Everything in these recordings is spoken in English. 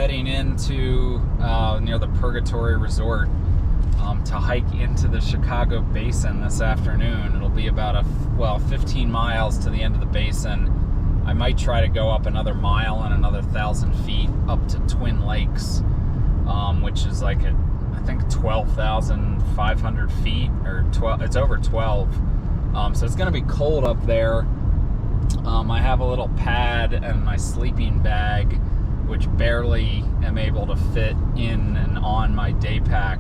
heading into near the Purgatory Resort to hike into the Chicago Basin this afternoon. It'll be about 15 miles to the end of the basin. I might try to go up another mile and another 1,000 feet up to Twin Lakes, which is like I think 12,500 feet, or 12. It's over 12. So it's going to be cold up there. I have a little pad and my sleeping bag, which barely am able to fit in and on my day pack.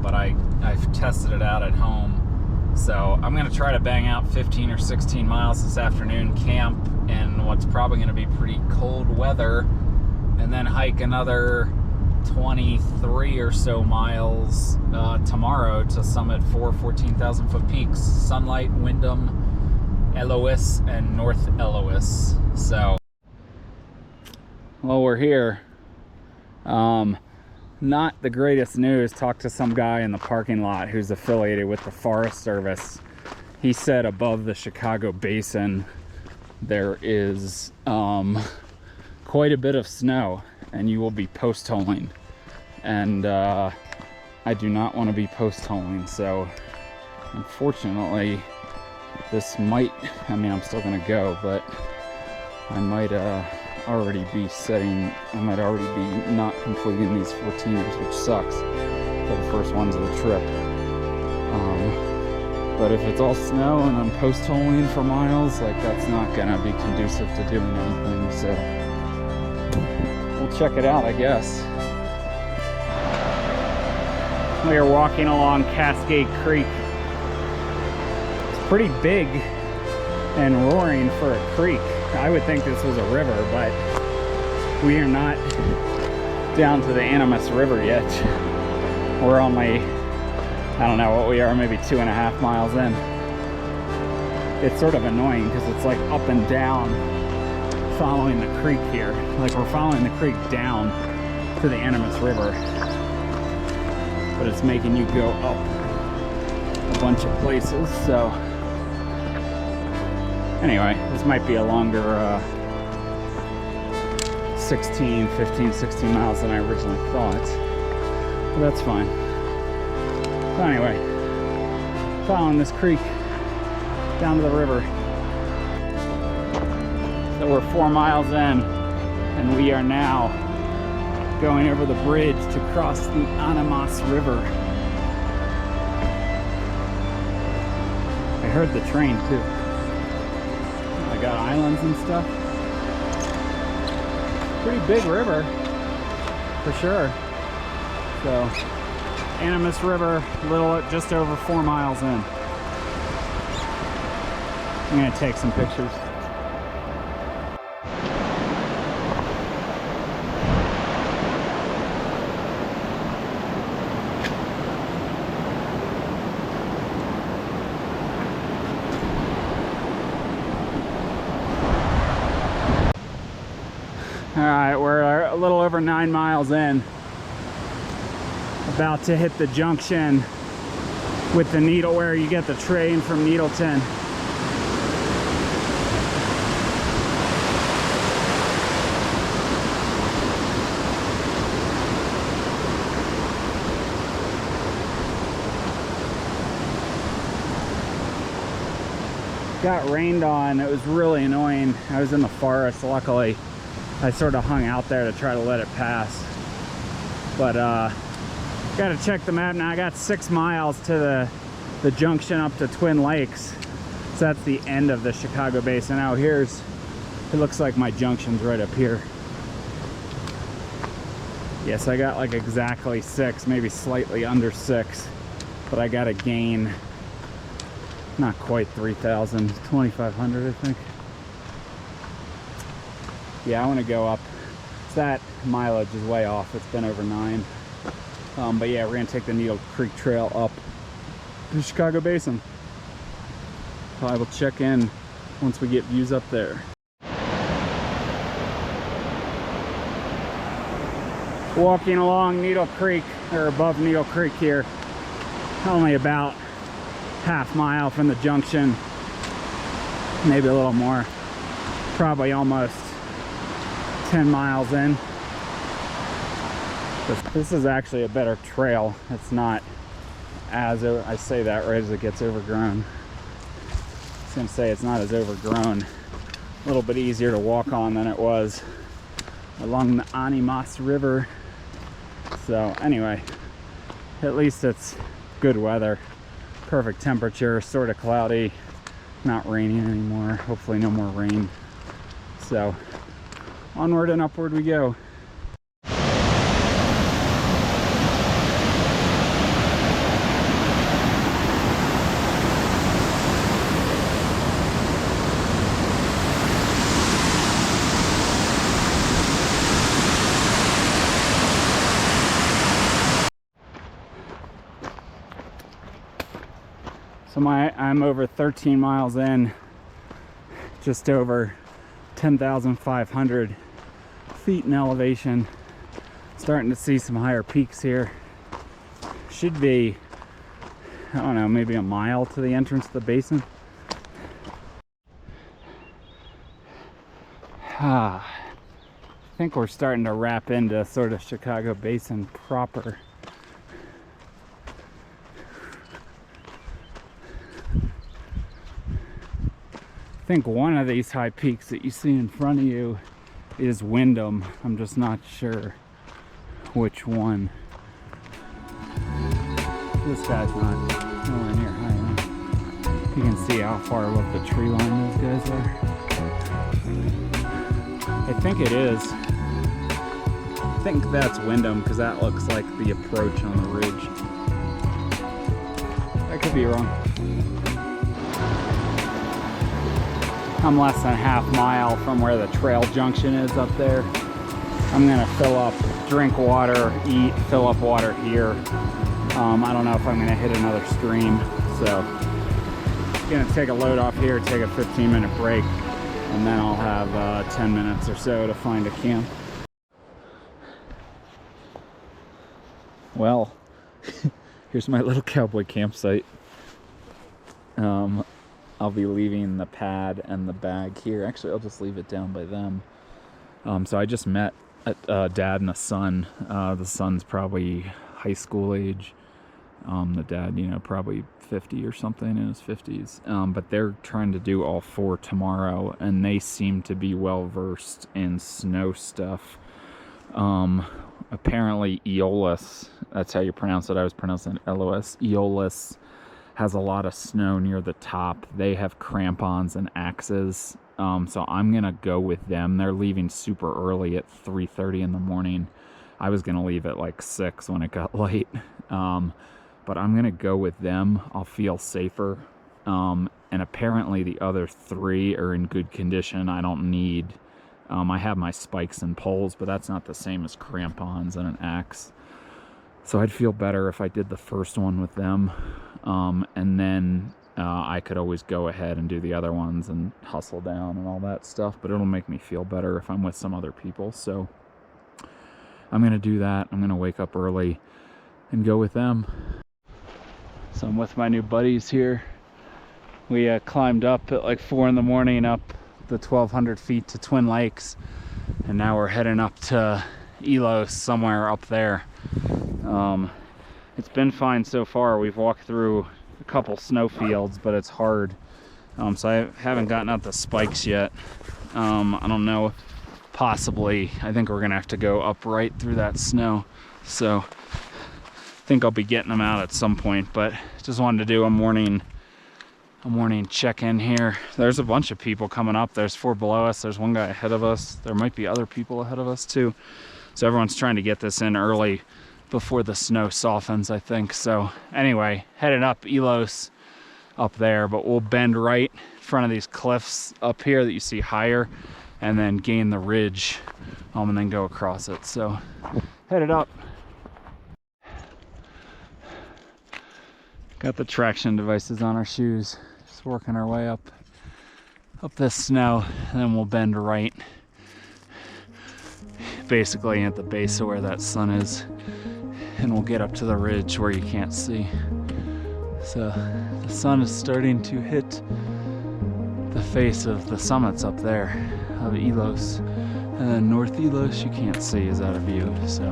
But I've tested it out at home. So I'm going to try to bang out 15 or 16 miles this afternoon, camp in what's probably going to be pretty cold weather, and then hike another 23 or so miles tomorrow to summit 4 14,000 foot peaks: Sunlight, Windom, Eolus, and North Eolus. So, well, we're here. Not the greatest news. Talked to some guy in the parking lot who's affiliated with the Forest Service. He said above the Chicago Basin there is quite a bit of snow, and you will be post-holing. And I do not want to be post-holing, so unfortunately this might, I mean, I'm still gonna go, but I might already be not completing these 14ers, which sucks for the first ones of the trip. But if it's all snow and I'm post-holing for miles, like, that's not gonna be conducive to doing anything, so we'll check it out, I guess. We are walking along Cascade Creek. It's pretty big and roaring for a creek. I would think this was a river, but we are not down to the Animas River yet. We're only, I don't know what we are, maybe 2.5 miles in. It's sort of annoying because it's like up and down following the creek here. Like, we're following the creek down to the Animas River, but it's making you go up a bunch of places. So anyway, this might be a longer 15, 16 miles than I originally thought, but that's fine. So anyway, following this creek down to the river. So we're 4 miles in, and we are now going over the bridge to cross the Animas River. I heard the train too. I got islands and stuff. Pretty big river, for sure. So, Animas River, just over 4 miles in. I'm gonna take some pictures. Alright, we're a little over 9 miles in. About to hit the junction with the Needle, where you get the train from Needleton. Got rained on. It was really annoying. I was in the forest. Luckily, I sort of hung out there to try to let it pass. But gotta check the map now. I got 6 miles to the junction up to Twin Lakes. So that's the end of the Chicago Basin. Now it looks like my junction's right up here. Yes, I got like exactly 6, maybe slightly under 6. But I gotta gain not quite 3,000, 2,500, I think. Yeah, I want to go up. That mileage is way off. It's been over 9. But yeah, we're gonna take the Needle Creek Trail up to the Chicago Basin. I will check in once we get views up there. Walking along Needle Creek, or above Needle Creek here. Only about half mile from the junction, maybe a little more, probably almost 10 miles in. This is actually a better trail. It's not as, I say that right as it gets overgrown. I was gonna say it's not as overgrown. A little bit easier to walk on than it was along the Animas River. So anyway, at least it's good weather. Perfect temperature, sort of cloudy, not raining anymore. Hopefully no more rain. So onward and upward we go. So I'm over 13 miles in, just over 10,500 feet in elevation. Starting to see some higher peaks here. Should be, I don't know, maybe a mile to the entrance to the basin. I think we're starting to wrap into sort of Chicago Basin proper. I think one of these high peaks that you see in front of you is Windom. I'm just not sure which one. This guy's not nowhere near high enough. You can see how far above the tree line those guys are. I think it is. I think that's Windom because that looks like the approach on the ridge. I could be wrong. I'm less than a half mile from where the trail junction is up there. I'm gonna fill up, drink water, eat, fill up water here. I don't know if I'm gonna hit another stream, so I'm gonna take a load off here, take a 15-minute break, and then I'll have 10 minutes or so to find a camp. Well, here's my little cowboy campsite. I'll be leaving the pad and the bag here. Actually, I'll just leave it down by them. So I just met a dad and a son. The son's probably high school age. The dad, you know, probably 50 or something, in his 50s. But they're trying to do all four tomorrow, and they seem to be well versed in snow stuff. Apparently Eolus, that's how you pronounce it. I was pronouncing it Eolus. Eolus has a lot of snow near the top. They have crampons and axes. So I'm gonna go with them. They're leaving super early at 3:30 in the morning. I was gonna leave at like 6 when it got light. But I'm gonna go with them. I'll feel safer. And apparently the other 3 are in good condition. I don't need, I have my spikes and poles, but that's not the same as crampons and an axe. So I'd feel better if I did the first one with them. And then I could always go ahead and do the other ones and hustle down and all that stuff, but it'll make me feel better if I'm with some other people. So I'm gonna do that. I'm gonna wake up early and go with them. So I'm with my new buddies here. We climbed up at like 4 in the morning up the 1,200 feet to Twin Lakes, and now we're heading up to Eolus, somewhere up there. It's been fine so far. We've walked through a couple snow fields, but it's hard. So I haven't gotten out the spikes yet. I don't know, possibly. I think we're gonna have to go up right through that snow. So I think I'll be getting them out at some point, but just wanted to do a morning check-in here. There's a bunch of people coming up. There's 4 below us. There's one guy ahead of us. There might be other people ahead of us too. So everyone's trying to get this in early before the snow softens, I think. So anyway, headed up Eolus up there, but we'll bend right in front of these cliffs up here that you see higher, and then gain the ridge, and then go across it. So headed up. Got the traction devices on our shoes, just working our way up this snow, and then we'll bend right basically at the base of where that sun is, and we'll get up to the ridge where you can't see. So the sun is starting to hit the face of the summits up there of Eolus, and then North Eolus you can't see is out of view. So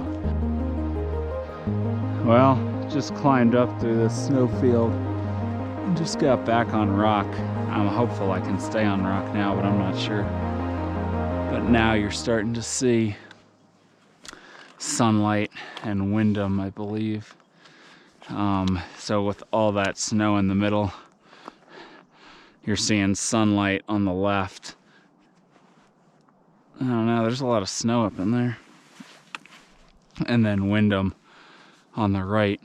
Well, just climbed up through the snowfield and just got back on rock. I'm hopeful I can stay on rock now, but I'm not sure. But now you're starting to see sunlight and Windom, I believe. So with all that snow in the middle, you're seeing sunlight on the left. I don't know, there's a lot of snow up in there. And then Windom on the right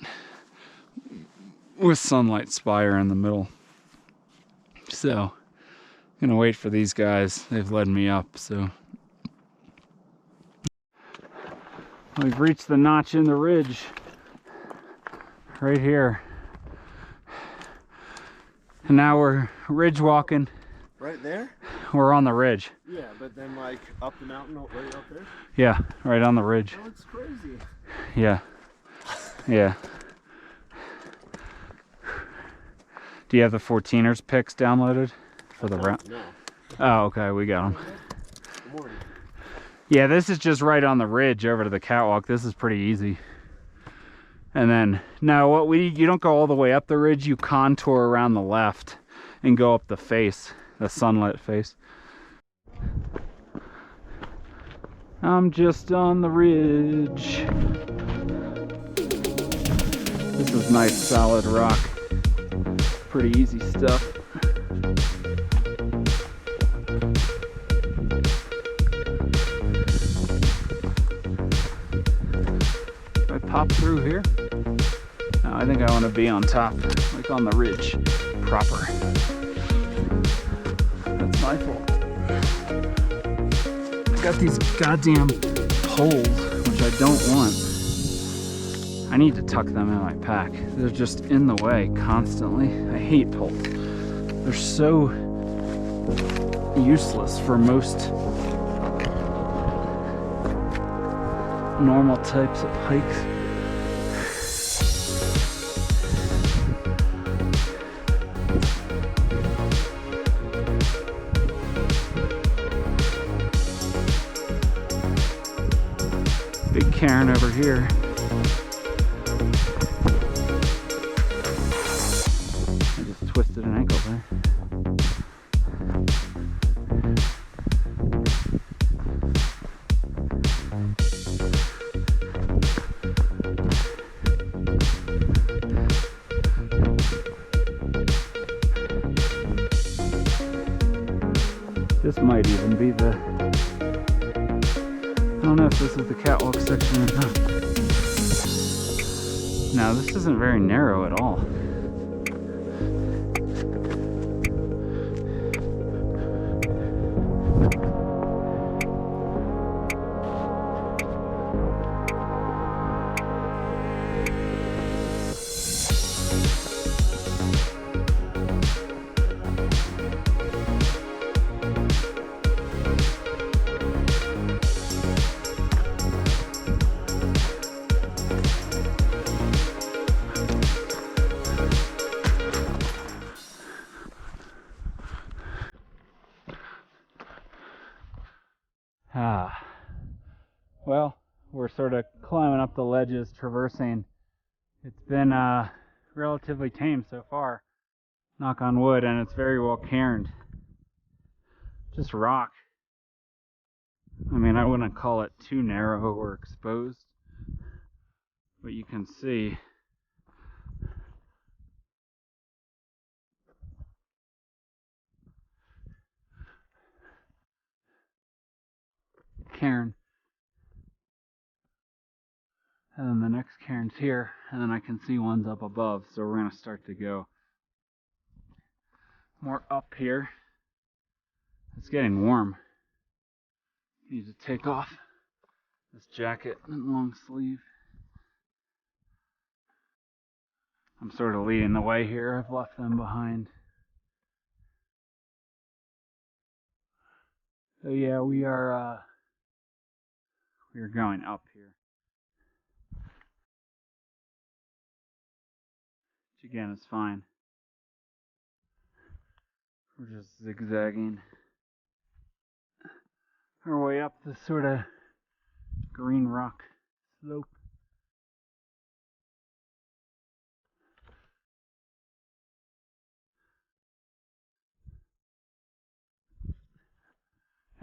with Sunlight Spire in the middle. So, I'm gonna wait for these guys. They've led me up, so. We've reached the notch in the ridge. Right here. And now we're ridge walking. Right there? We're on the ridge. Yeah, but then like up the mountain, right up there? Yeah, right on the ridge. That looks crazy. Yeah. Yeah. Do you have the 14ers picks downloaded for the round? No. Oh, okay, we got them. Good morning. Yeah, this is just right on the ridge over to the catwalk. This is pretty easy. And then, now you don't go all the way up the ridge, you contour around the left and go up the face, the sunlit face. I'm just on the ridge. This is nice solid rock. Pretty easy stuff. I pop through here? No, I think I want to be on top, like on the ridge proper. That's my fault. I got these goddamn poles, which I don't want. I need to tuck them in my pack. They're just in the way constantly. I hate poles. They're so useless for most normal types of hikes. Big cairn over here. I just twisted an ankle there. This might even be the... I don't know if this is the catwalk section or not. No, this isn't very narrow at all. Well, we're sort of climbing up the ledges, traversing. It's been relatively tame so far, knock on wood, and it's very well cairned. Just rock. I mean, I wouldn't call it too narrow or exposed, but you can see cairn. And then the next cairn's here, and then I can see ones up above, so we're going to start to go more up here. It's getting warm. Need to take off this jacket and long sleeve. I'm sort of leading the way here. I've left them behind. So yeah, we are going up here. Which again is fine. We're just zigzagging our way up this sort of green rock slope.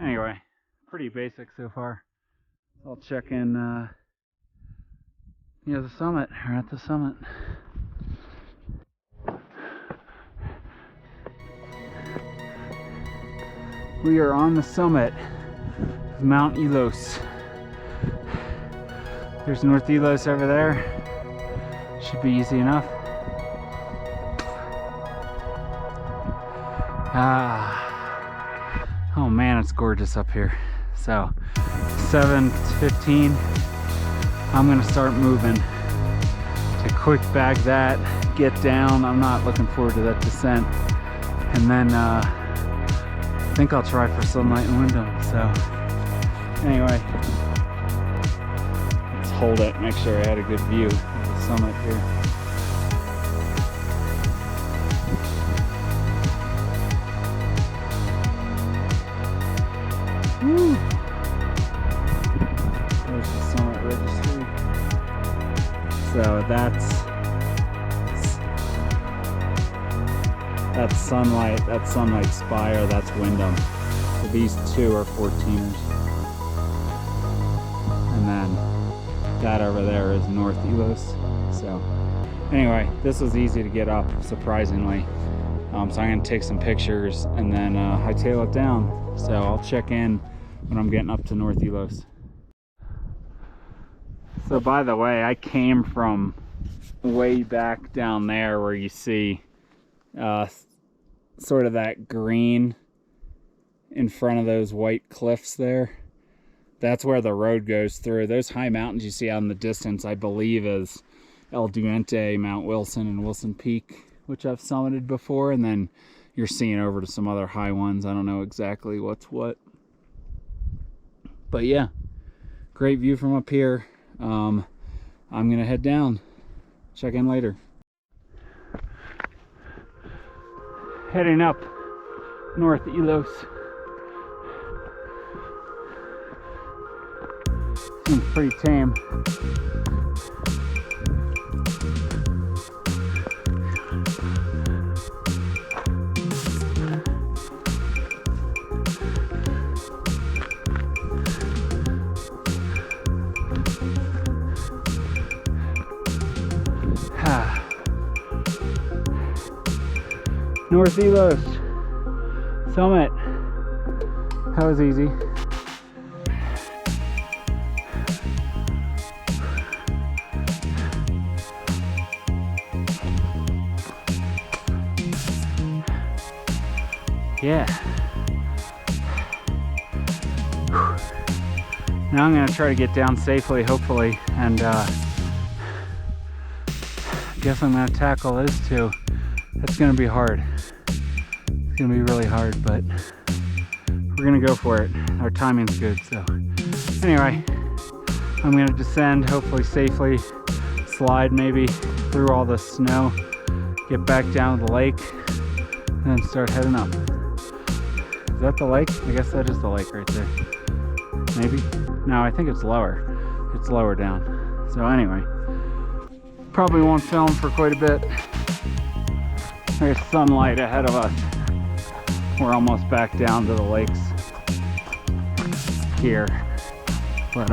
Anyway, pretty basic so far. I'll check in near the summit, or at the summit. We are on the summit of Mount Eolus. There's North Eolus over there. Should be easy enough. Oh man, it's gorgeous up here. So 7:15, I'm gonna start moving to quick bag that, get down. I'm not looking forward to that descent. And then I think I'll try for sunlight in Windom. So anyway, let's hold it, make sure I had a good view of the summit here. Woo. There's the summit registry. So that's sunlight spire, that's Windom. So these two are 14ers. And then that over there is North Eolus. So anyway, this was easy to get up, surprisingly. So I'm gonna take some pictures and then hightail it down. So I'll check in when I'm getting up to North Eolus. So by the way, I came from way back down there where you see sort of that green in front of those white cliffs there. That's where the road goes through. Those high mountains you see out in the distance, I believe, is El Diente, Mount Wilson, and Wilson Peak, which I've summited before. And then you're seeing over to some other high ones. I don't know exactly what's what. But yeah, great view from up here. I'm gonna head down. Check in later. Heading up North Eolus. Seems pretty tame. North Eolus summit. That was easy. Yeah. Now I'm gonna try to get down safely, hopefully, and I guess I'm gonna tackle those two. That's gonna be hard. It's gonna be really hard, but we're gonna go for it. Our timing's good, so. Anyway, I'm gonna descend, hopefully safely, slide maybe through all the snow, get back down to the lake, and then start heading up. Is that the lake? I guess that is the lake right there. Maybe? No, I think it's lower. It's lower down. So anyway, probably won't film for quite a bit. There's sunlight ahead of us. We're almost back down to the lakes here. But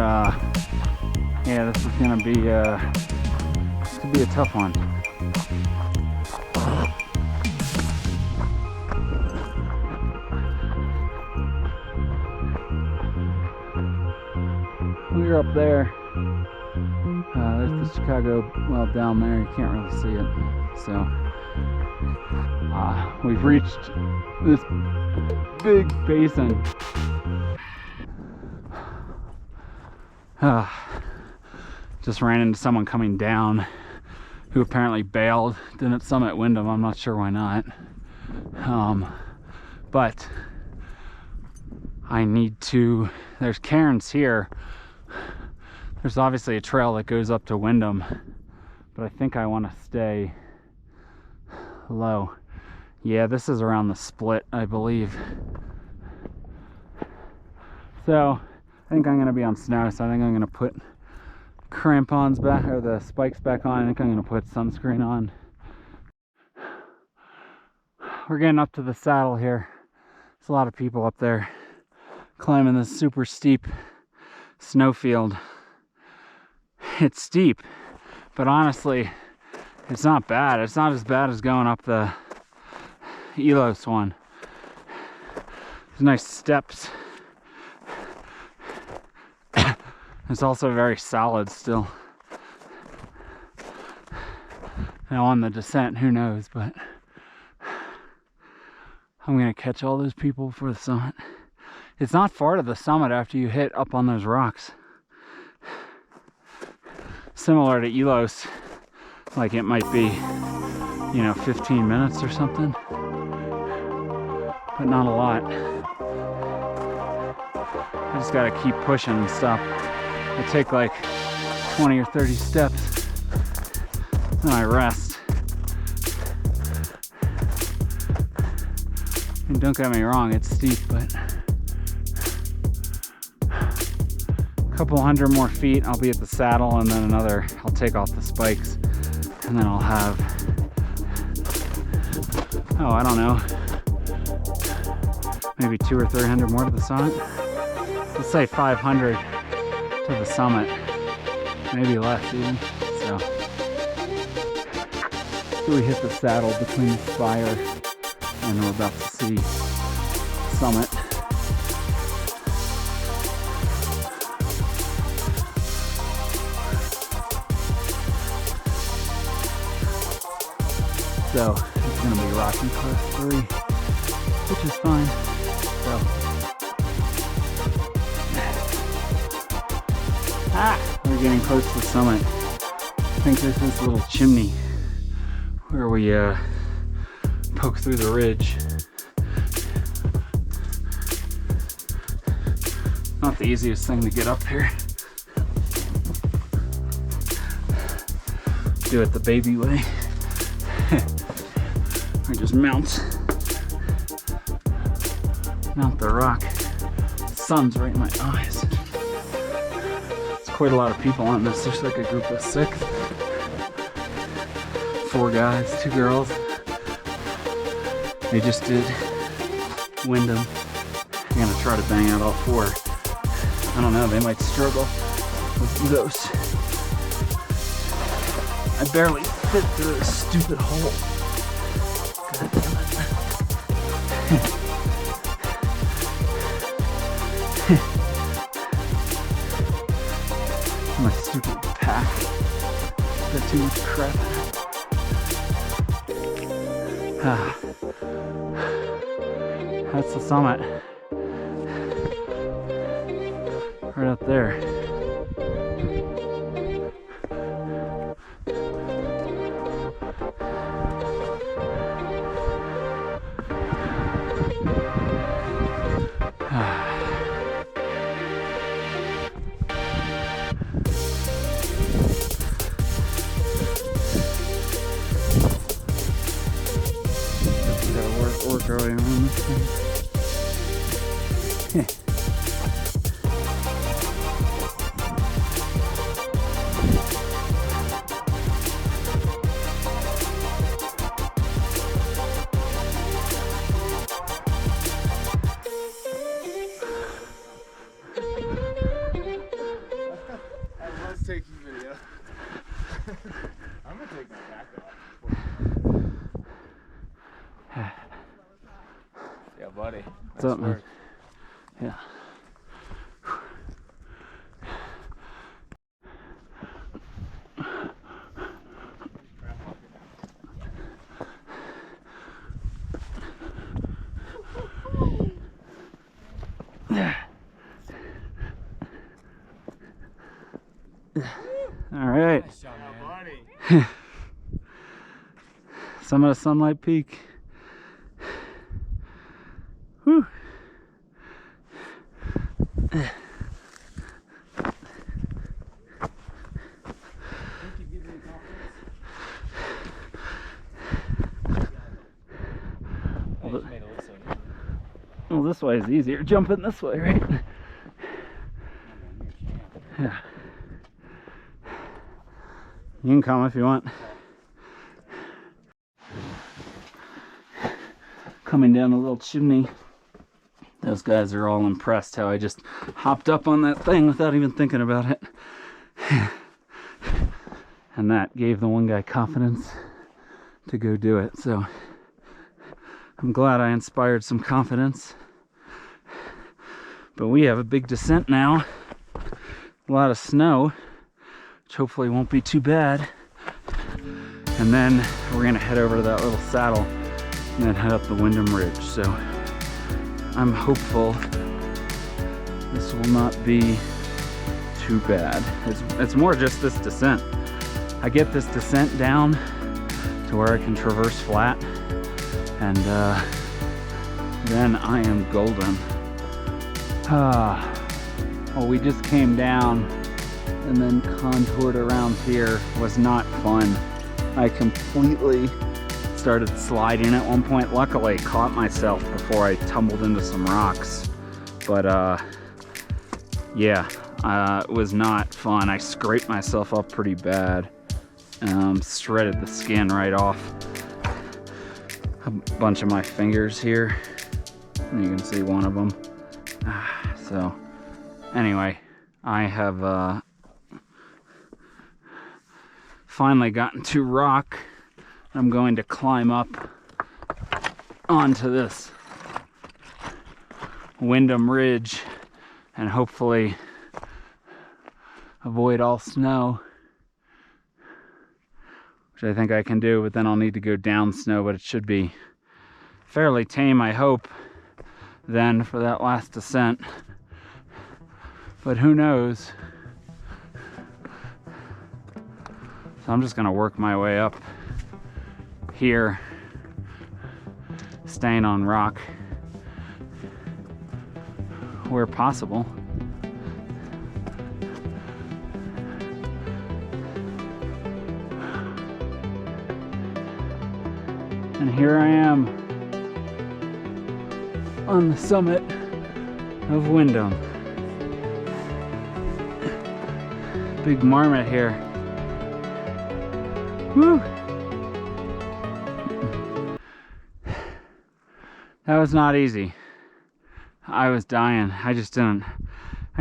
yeah, this is gonna be this could be a tough one. We're up there. There's the Chicago, well, down there, you can't really see it. So we've reached this big basin. Just ran into someone coming down who apparently bailed, didn't summit Windom. I'm not sure why not. But I need to, there's cairns here. There's obviously a trail that goes up to Windom, but I think I want to stay low. Yeah, this is around the split, I believe. So I think I'm going to be on snow, so I think I'm going to put crampons back, or the spikes back on. I think I'm going to put sunscreen on. We're getting up to the saddle here. There's a lot of people up there. climbing this super steep snowfield. It's steep, but honestly, it's not bad. It's not as bad as going up the Eolus one. There's nice steps. It's also very solid still. Now on the descent, who knows, but I'm gonna catch all those people before the summit. It's not far to the summit after you hit up on those rocks. Similar to Eolus, like it might be, you know, 15 minutes or something, but not a lot. I just gotta keep pushing and stop. I take like 20 or 30 steps, then I rest. And don't get me wrong, it's steep, but a couple hundred more feet, I'll be at the saddle, and then another, I'll take off the spikes, and then I'll have, oh, I don't know, maybe 200 or 300 more to the summit. Let's say 500 to the summit, maybe less even. So we hit the saddle between the spire and we're about to see summit. So it's going to be rocking class 3, which is fine. So we're getting close to the summit. I think there's this little chimney where we poke through the ridge. Not the easiest thing to get up here. Do it the baby way. Or just mount the rock. The sun's right in my eyes. There's quite a lot of people on this. There's like a group of 6. 4 guys, 2 girls. They just did Windom. I'm gonna try to bang out all 4. I don't know, they might struggle with those. I barely fit through a stupid hole. God damn it. My stupid pack. Got too much crap in it. That's the summit. Right up there. Work our way around this thing. I was taking video. I'm gonna take my back off. Yeah, buddy. What's up, man? Yeah. All right. Nice job, man. Buddy. Summit of Sunlight Peak. Whew. Well, this way is easier. Jumping this way, right? Yeah. You can come if you want. Coming down a little chimney. That those guys are all impressed how I just hopped up on that thing without even thinking about it. And that gave the one guy confidence to go do it. So I'm glad I inspired some confidence. But we have a big descent now. A lot of snow, which hopefully won't be too bad. And then we're gonna head over to that little saddle and then head up the Windom Ridge. So I'm hopeful this will not be too bad. It's more just this descent. I get this descent down to where I can traverse flat, and then I am golden. Well, we just came down and then contoured around here. Was not fun. I completely started sliding at one point. Luckily, caught myself before I tumbled into some rocks. But yeah, it was not fun. I scraped myself up pretty bad. Shredded the skin right off a bunch of my fingers here. And you can see one of them. So anyway, I have finally gotten to rock. I'm going to climb up onto this Windom Ridge and hopefully avoid all snow, which I think I can do, but then I'll need to go down snow, but it should be fairly tame, I hope, then for that last descent. But who knows? So I'm just gonna work my way up here, staying on rock where possible. And here I am on the summit of Windom. Big marmot here. Woo! That was not easy. I was dying. I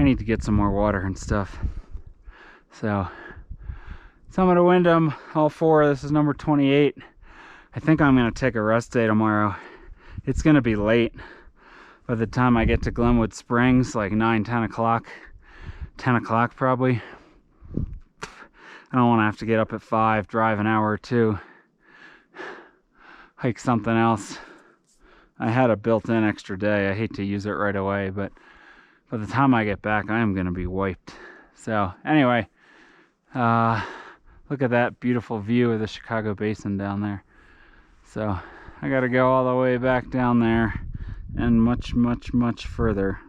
need to get some more water and stuff. So, summit of Windom, all four. This is number 28. I think I'm gonna take a rest day tomorrow. It's gonna be late by the time I get to Glenwood Springs, like 9-10 o'clock. 10 o'clock probably. I don't want to have to get up at 5, drive an hour or two, hike something else. I had a built-in extra day. I hate to use it right away, but by the time I get back, I am going to be wiped. So anyway, look at that beautiful view of the Chicago Basin down there. So I got to go all the way back down there and much, much, much further.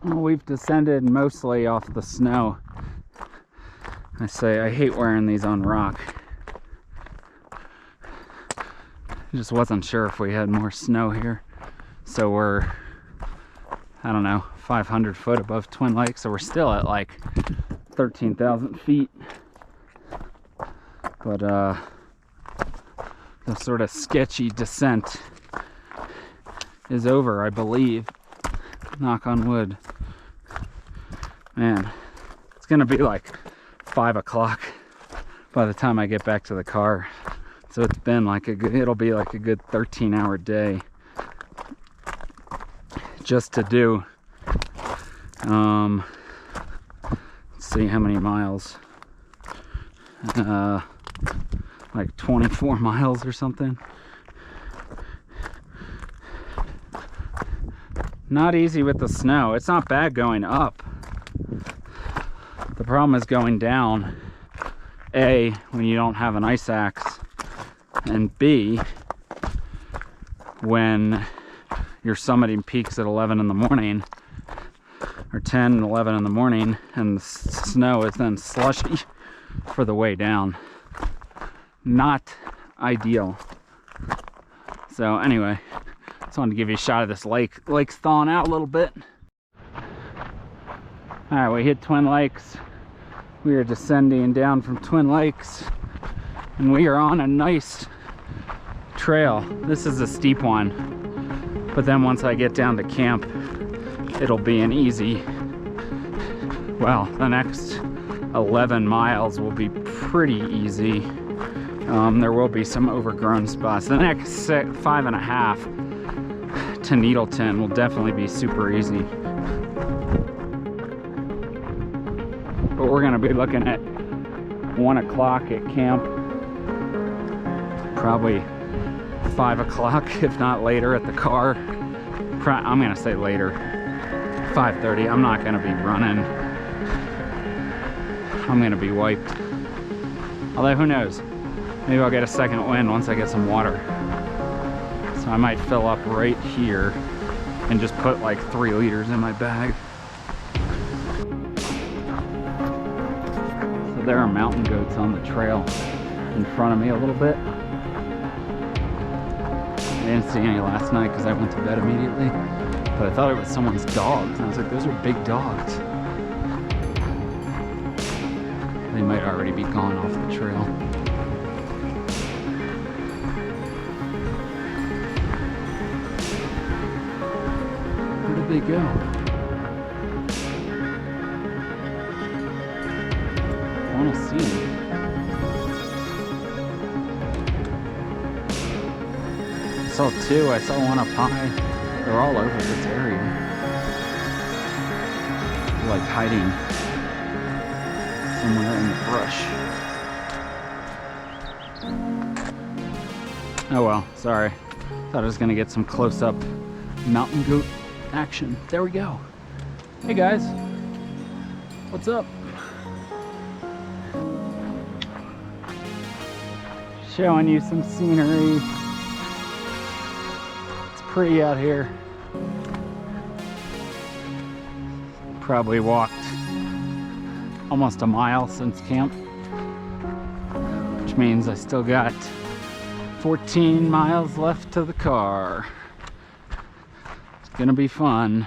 Well, we've descended mostly off the snow. I hate wearing these on rock. I just wasn't sure if we had more snow here. So we're, I don't know, 500 foot above Twin Lakes. So we're still at like 13,000 feet. But the sort of sketchy descent is over, I believe. Knock on wood. Man, it's gonna be like 5 o'clock by the time I get back to the car. So it's been like it'll be like a good 13-hour day just to do, let's see how many miles, like 24 miles or something. Not easy with the snow. It's not bad going up. The problem is going down, A, when you don't have an ice axe, and B, when you're summiting peaks at 11 in the morning, or 10, 11 in the morning, and the snow is then slushy for the way down. Not ideal. So anyway, just wanted to give you a shot of this lake. Lake's thawing out a little bit. All right, we hit Twin Lakes. We are descending down from Twin Lakes, and we are on a nice trail. This is a steep one, but then once I get down to camp, it'll be an easy, well, the next 11 miles will be pretty easy. There will be some overgrown spots. The next 5.5 to Needleton will definitely be super easy. But we're gonna be looking at 1 o'clock at camp. Probably 5 o'clock, if not later, at the car. I'm gonna say later, 5:30. I'm not gonna be running. I'm gonna be wiped. Although, who knows? Maybe I'll get a second wind once I get some water. So I might fill up right here and just put like 3 liters in my bag. So there are mountain goats on the trail in front of me a little bit. I didn't see any last night because I went to bed immediately, but I thought it was someone's dogs, and I was like, those are big dogs. They might already be gone off the trail. Where did they go? I want to see them. I saw 2. I saw one up high. They're all over this area. Like hiding somewhere in the brush. Oh well, sorry. Thought I was gonna get some close-up mountain goat action. There we go. Hey guys, what's up? Showing you some scenery. It's pretty out here. Probably walked almost a mile since camp, which means I still got 14 miles left to the car. It's gonna be fun.